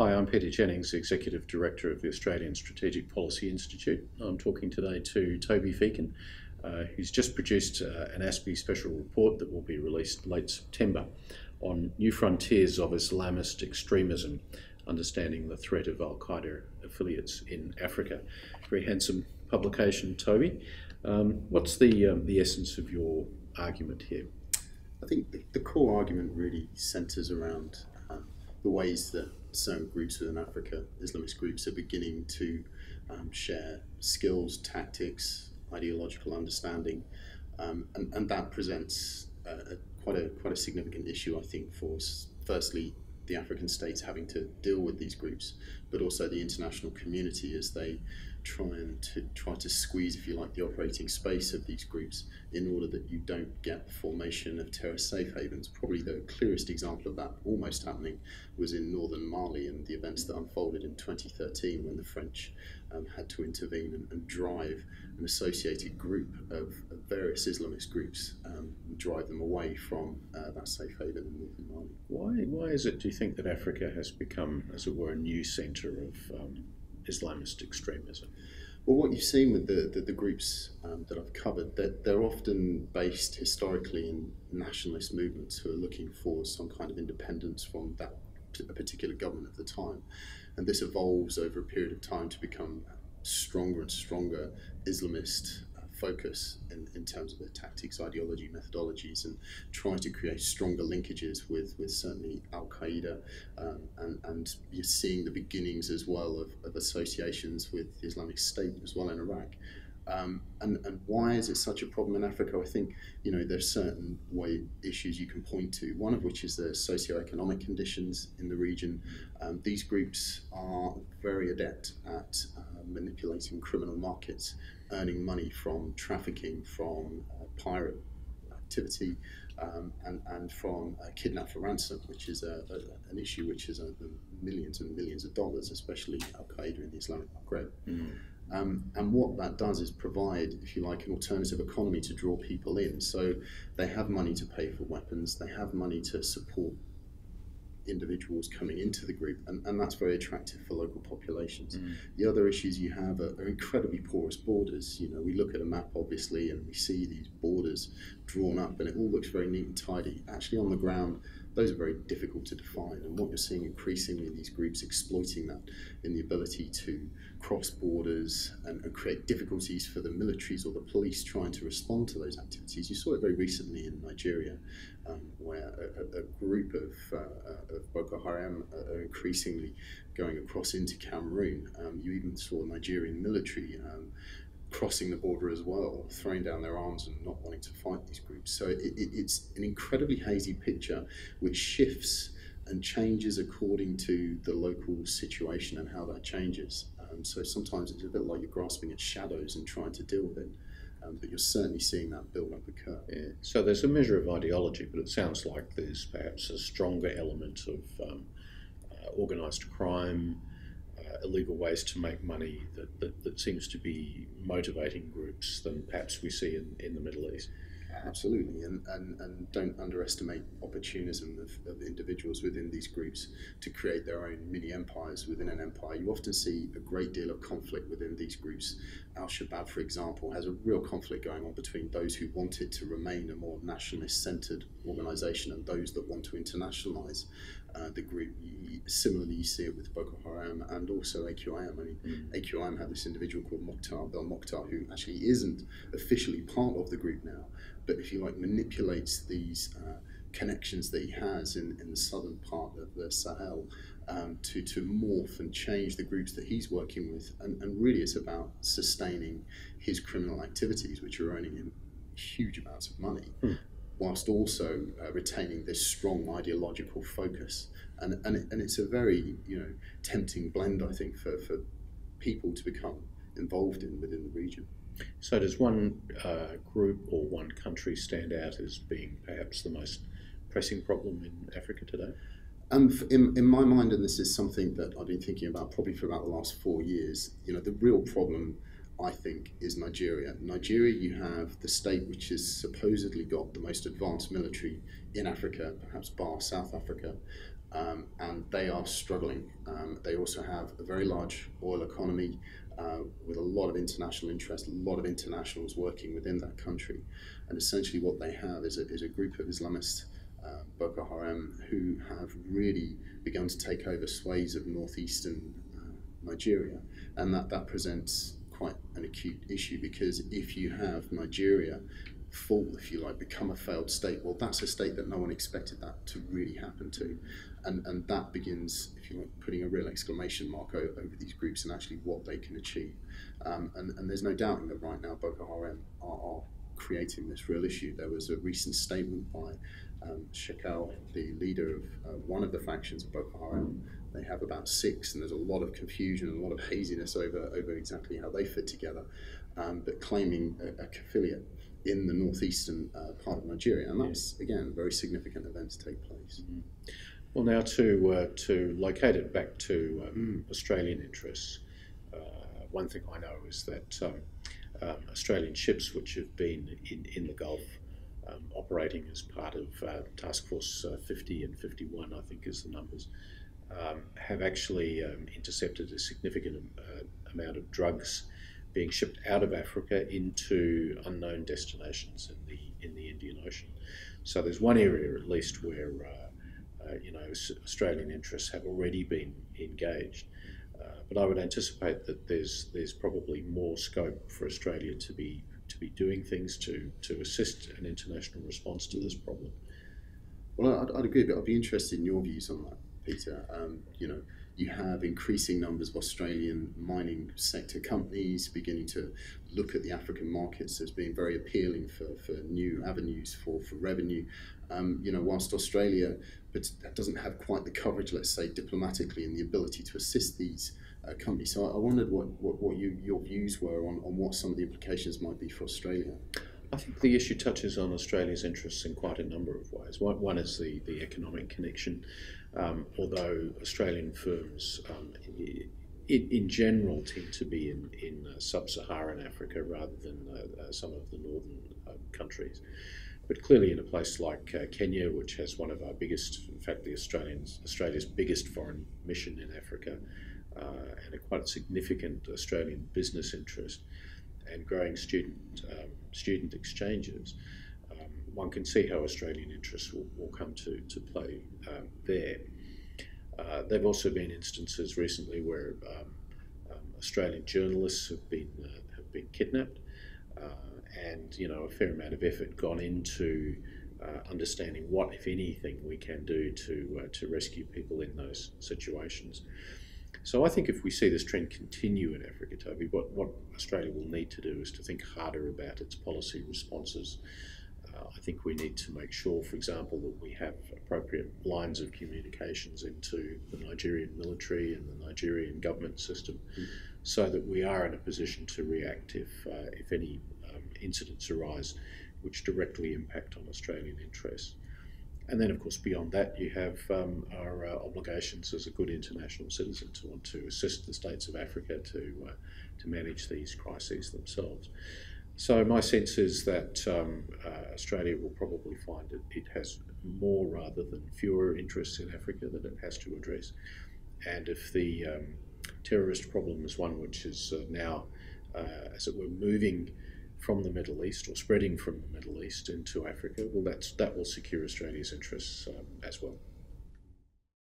Hi, I'm Peter Jennings, Executive Director of the Australian Strategic Policy Institute. I'm talking today to Toby Feakin, who's just produced an ASPI special report that will be released late September on new frontiers of Islamist extremism, understanding the threat of Al-Qaeda affiliates in Africa. Very handsome publication, Toby. What's the essence of your argument here? I think the core argument really centres around the ways that certain groups within Africa, Islamist groups, are beginning to share skills, tactics, ideological understanding, and that presents quite a significant issue, I think, for firstly the African states having to deal with these groups, but also the international community as they try to squeeze, if you like, the operating space of these groups in order that you don't get the formation of terrorist safe havens. Probably the clearest example of that almost happening was in northern Mali and the events that unfolded in 2013 when the French had to intervene and drive an associated group of various Islamist groups, drive them away from that safe haven in northern Mali. Why is it, do you think, that Africa has become, as it were, a new centre of Islamist extremism? Well, what you've seen with the groups that I've covered, that they're often based historically in nationalist movements who are looking for some kind of independence from that particular government at the time. And this evolves over a period of time to become stronger and stronger Islamist focus in terms of their tactics, ideology, methodologies, and try to create stronger linkages with certainly Al-Qaeda, and you're seeing the beginnings as well of associations with the Islamic State as well in Iraq. And why is it such a problem in Africa? I think, there's certain issues you can point to, one of which is the socio-economic conditions in the region. These groups are very adept at manipulating criminal markets, earning money from trafficking, from pirate activity, and from kidnap for ransom, which is an issue which is millions and millions of dollars, especially Al-Qaeda in the Islamic Maghreb. And what that does is provide, if you like, an alternative economy to draw people in. So they have money to pay for weapons, they have money to support individuals coming into the group, and that's very attractive for local populations. The other issues you have are incredibly porous borders. We look at a map, obviously, and we see these borders drawn up, and it all looks very neat and tidy. Actually, on the ground, those are very difficult to define, and what you're seeing increasingly these groups exploiting that in the ability to cross borders and create difficulties for the militaries or the police trying to respond to those activities. You saw it very recently in Nigeria, where a group of Boko Haram are increasingly going across into Cameroon. You even saw Nigerian military crossing the border as well, throwing down their arms and not wanting to fight these groups. So it's an incredibly hazy picture which shifts and changes according to the local situation and how that changes. So sometimes it's a bit like you're grasping at shadows and trying to deal with it, but you're certainly seeing that build up occur. Yeah. So there's a measure of ideology, but it sounds like there's perhaps a stronger element of organised crime, illegal ways to make money that seems to be motivating groups than perhaps we see in the Middle East. Absolutely, and don't underestimate opportunism of individuals within these groups to create their own mini empires within an empire. You often see a great deal of conflict within these groups. Al-Shabaab, for example, has a real conflict going on between those who want it to remain a more nationalist-centred organisation and those that want to internationalise the group. Similarly, you see it with Boko Haram and also AQIM. AQIM had this individual called Mokhtar, who actually isn't officially part of the group now, but if you like, manipulates these connections that he has in the southern part of the Sahel to morph and change the groups that he's working with. And really it's about sustaining his criminal activities, which are earning him huge amounts of money, whilst also retaining this strong ideological focus. And it's a very tempting blend, I think, for people to become involved within the region. So does one group or one country stand out as being perhaps the most pressing problem in Africa today? In my mind, and this is something that I've been thinking about probably for about the last 4 years, the real problem, I think, is Nigeria. Nigeria, you have the state which has supposedly got the most advanced military in Africa, perhaps bar South Africa, and they are struggling. They also have a very large oil economy with a lot of international interest, a lot of internationals working within that country. And essentially what they have is a group of Islamists, Boko Haram, who have really begun to take over swathes of northeastern Nigeria. And that presents quite an acute issue, because if you have Nigeria fall, if you like, become a failed state, well, that's a state that no one expected that to really happen to. And that begins, if you like, putting a real exclamation mark over these groups and actually what they can achieve. And there's no doubting that right now Boko Haram are creating this real issue. There was a recent statement by Shekau, the leader of one of the factions of Boko Haram. They have about 6, and there's a lot of confusion and a lot of haziness over exactly how they fit together, but claiming a affiliate in the northeastern part of Nigeria, and that's, again, a very significant event to take place. Mm-hmm. Well, now to locate it back to Australian interests, one thing I know is that Australian ships which have been in the Gulf operating as part of Task Force 50 and 51, I think is the numbers, have actually intercepted a significant amount of drugs being shipped out of Africa into unknown destinations in the Indian Ocean. So there's one area at least where Australian interests have already been engaged. But I would anticipate that there's probably more scope for Australia to be doing things to assist an international response to this problem. Well, I'd agree, but I'd be interested in your views on that, Peter. You have increasing numbers of Australian mining sector companies beginning to look at the African markets as being very appealing for new avenues for revenue. Whilst Australia doesn't have quite the coverage, let's say, diplomatically, and the ability to assist these companies. So I wondered what your views were on what some of the implications might be for Australia. I think the issue touches on Australia's interests in quite a number of ways. One is the economic connection, although Australian firms in general tend to be in sub-Saharan Africa rather than some of the northern countries. But clearly in a place like Kenya, which has one of our biggest, in fact Australia's biggest foreign mission in Africa, and a quite significant Australian business interest, and growing student exchanges, one can see how Australian interests will come to play there. There have also been instances recently where Australian journalists have been kidnapped, and a fair amount of effort gone into understanding what, if anything, we can do to rescue people in those situations. So I think if we see this trend continue in Africa, Toby, what Australia will need to do is to think harder about its policy responses. I think we need to make sure, for example, that we have appropriate lines of communications into the Nigerian military and the Nigerian government system, so that we are in a position to react if any incidents arise which directly impact on Australian interests. And then, of course, beyond that, you have our obligations as a good international citizen to want to assist the states of Africa to manage these crises themselves. So my sense is that Australia will probably find that it has more rather than fewer interests in Africa that it has to address. And if the terrorist problem is one which is now, as it were, moving from the Middle East or spreading from the Middle East into Africa, well, that will secure Australia's interests as well.